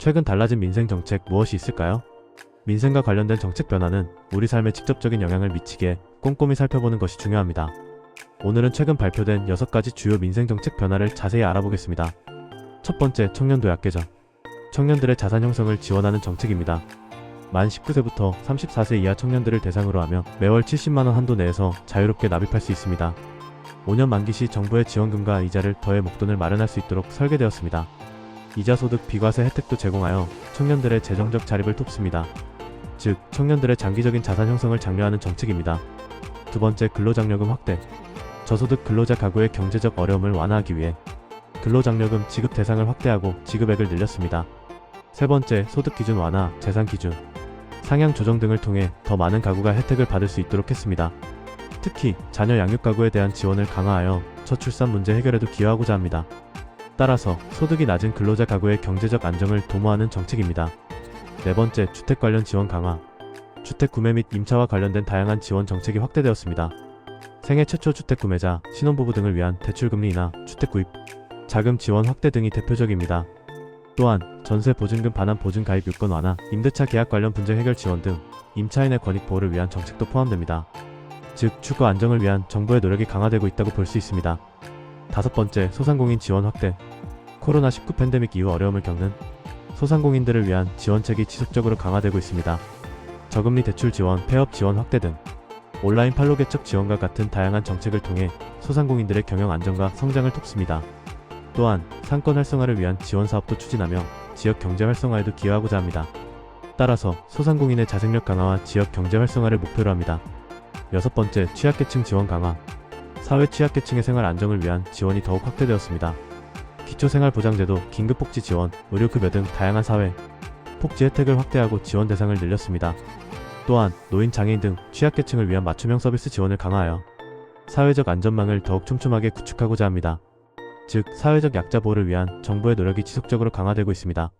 최근 달라진 민생 정책 무엇이 있을까요? 민생과 관련된 정책 변화는 우리 삶에 직접적인 영향을 미치기에 꼼꼼히 살펴보는 것이 중요합니다. 오늘은 최근 발표된 6가지 주요 민생 정책 변화를 자세히 알아보겠습니다. 첫 번째, 청년 도약 개정. 청년들의 자산 형성을 지원하는 정책입니다. 만 19세부터 34세 이하 청년들을 대상으로 하며 매월 70만원 한도 내에서 자유롭게 납입할 수 있습니다. 5년 만기 시 정부의 지원금과 이자를 더해 목돈을 마련할 수 있도록 설계되었습니다. 이자 소득 비과세 혜택도 제공하여 청년들의 재정적 자립을 돕습니다. 즉, 청년들의 장기적인 자산 형성을 장려하는 정책입니다. 두 번째, 근로장려금 확대. 저소득 근로자 가구의 경제적 어려움을 완화하기 위해 근로장려금 지급 대상을 확대하고 지급액을 늘렸습니다. 세 번째, 소득 기준 완화, 재산 기준 상향 조정 등을 통해 더 많은 가구가 혜택을 받을 수 있도록 했습니다. 특히 자녀 양육 가구에 대한 지원을 강화하여 저출산 문제 해결에도 기여하고자 합니다. 따라서 소득이 낮은 근로자 가구의 경제적 안정을 도모하는 정책입니다. 네 번째, 주택 관련 지원 강화. 주택 구매 및 임차와 관련된 다양한 지원 정책이 확대되었습니다. 생애 최초 주택 구매자, 신혼부부 등을 위한 대출금리 인하, 주택 구입, 자금 지원 확대 등이 대표적입니다. 또한 전세 보증금 반환 보증 가입 요건 완화, 임대차 계약 관련 분쟁 해결 지원 등 임차인의 권익 보호를 위한 정책도 포함됩니다. 즉, 주거 안정을 위한 정부의 노력이 강화되고 있다고 볼 수 있습니다. 다섯 번째, 소상공인 지원 확대. 코로나19 팬데믹 이후 어려움을 겪는 소상공인들을 위한 지원책이 지속적으로 강화되고 있습니다. 저금리 대출 지원, 폐업 지원 확대 등 온라인 판로 개척 지원과 같은 다양한 정책을 통해 소상공인들의 경영 안정과 성장을 돕습니다. 또한 상권 활성화를 위한 지원 사업도 추진하며 지역 경제 활성화에도 기여하고자 합니다. 따라서 소상공인의 자생력 강화와 지역 경제 활성화를 목표로 합니다. 여섯 번째, 취약계층 지원 강화. 사회 취약계층의 생활 안정을 위한 지원이 더욱 확대되었습니다. 기초생활보장제도, 긴급복지 지원, 의료급여 등 다양한 사회 복지 혜택을 확대하고 지원 대상을 늘렸습니다. 또한 노인, 장애인 등 취약계층을 위한 맞춤형 서비스 지원을 강화하여 사회적 안전망을 더욱 촘촘하게 구축하고자 합니다. 즉, 사회적 약자 보호를 위한 정부의 노력이 지속적으로 강화되고 있습니다.